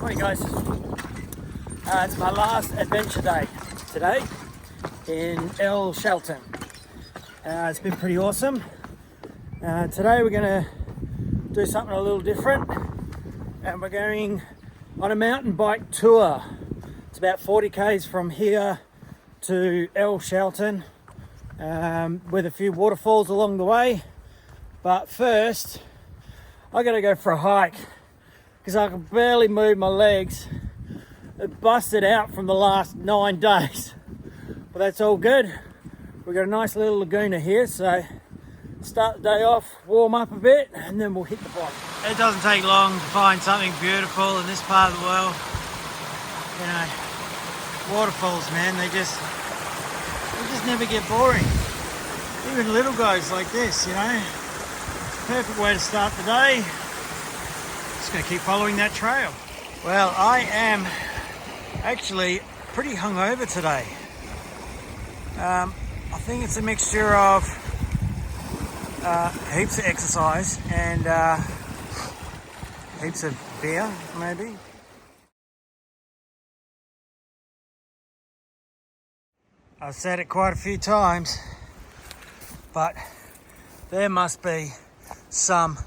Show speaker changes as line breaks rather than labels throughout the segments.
Morning guys, it's my last adventure day today in Chaltén. It's been pretty awesome. Today we're going to do something a little different, and we're going on a mountain bike tour. It's about 40 k's from here to Chaltén, with a few waterfalls along the way. But first I got to go for a hike because I can barely move my legs. It busted out from the last 9 days, but that's all good. We've got a nice little lagoon here, so start the day off, warm up a bit, and then we'll hit the bike. It doesn't take long to find something beautiful in this part of the world. You know, waterfalls, man, they just never get boring. Even little guys like this, you know. Perfect way to start the day. Just going to keep following that trail. Well, I am actually pretty hungover today. I think it's a mixture of heaps of exercise and heaps of beer, maybe. I've said it quite a few times, but there must be some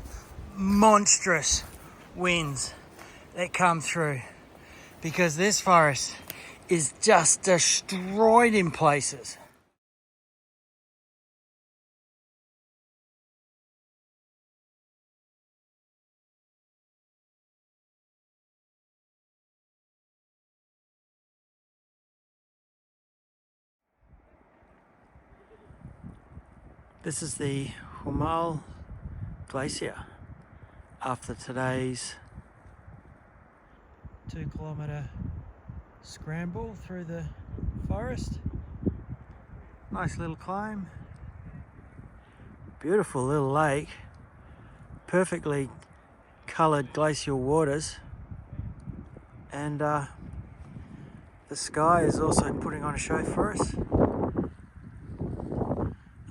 monstrous winds that come through, because this forest is just destroyed in places. This is the Huemul Glacier after today's 2-kilometre scramble through the forest. Nice little climb. Beautiful little lake. Perfectly coloured glacial waters. And the sky is also putting on a show for us.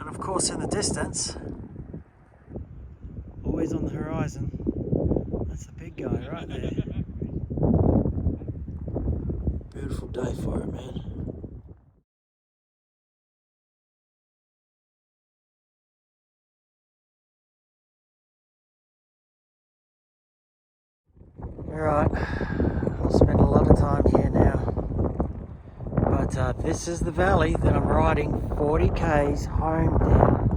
And of course in the distance, always on the horizon, that's the big guy right there. Beautiful day for it, man. Alright, I'll spend a lot of time here now. But this is the valley that I'm riding 40 k's home down.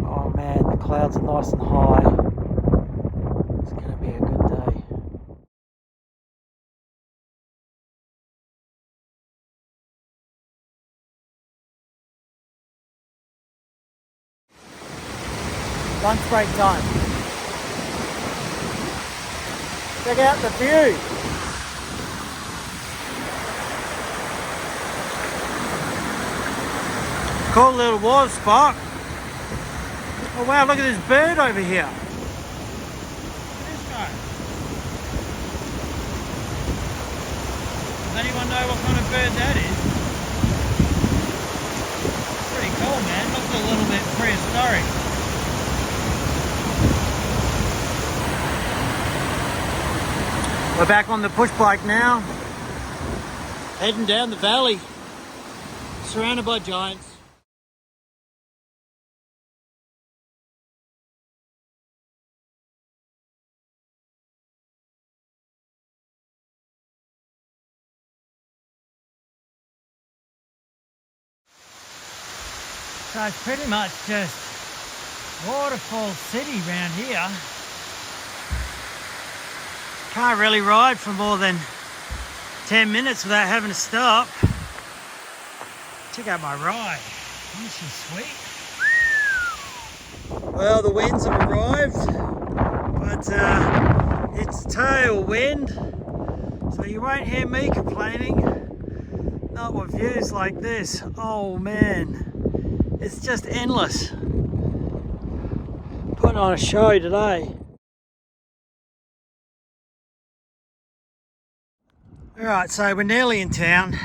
Oh man, the clouds are nice and high. It's going to be a good day. Lunch break time. Check out the view. Cool little water spot. Oh wow, look at this bird over here. Look at this guy. Does anyone know what kind of bird that is? Pretty cool, man. Looks a little bit prehistoric. We're back on the push bike now. Heading down the valley. Surrounded by giants. So it's pretty much just waterfall city around here. Can't really ride for more than 10 minutes without having to stop. Check out my ride. Isn't she sweet? Well, the winds have arrived, but it's tailwind, so you won't hear me complaining. Not with views like this. Oh man. It's just endless. Putting on a show today. Alright, so we're nearly in town,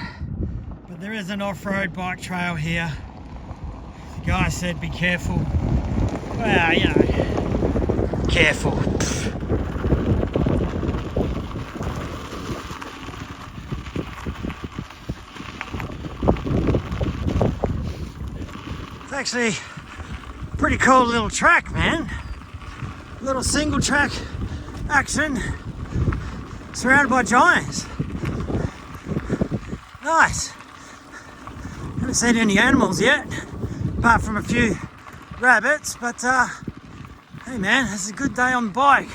but there is an off-road bike trail here. The guy said be careful. Well, you know, careful. actually a pretty cool little track, man. Little single track action surrounded by giants. Nice. Haven't seen any animals yet, apart from a few rabbits, but hey man, it's a good day on the bike.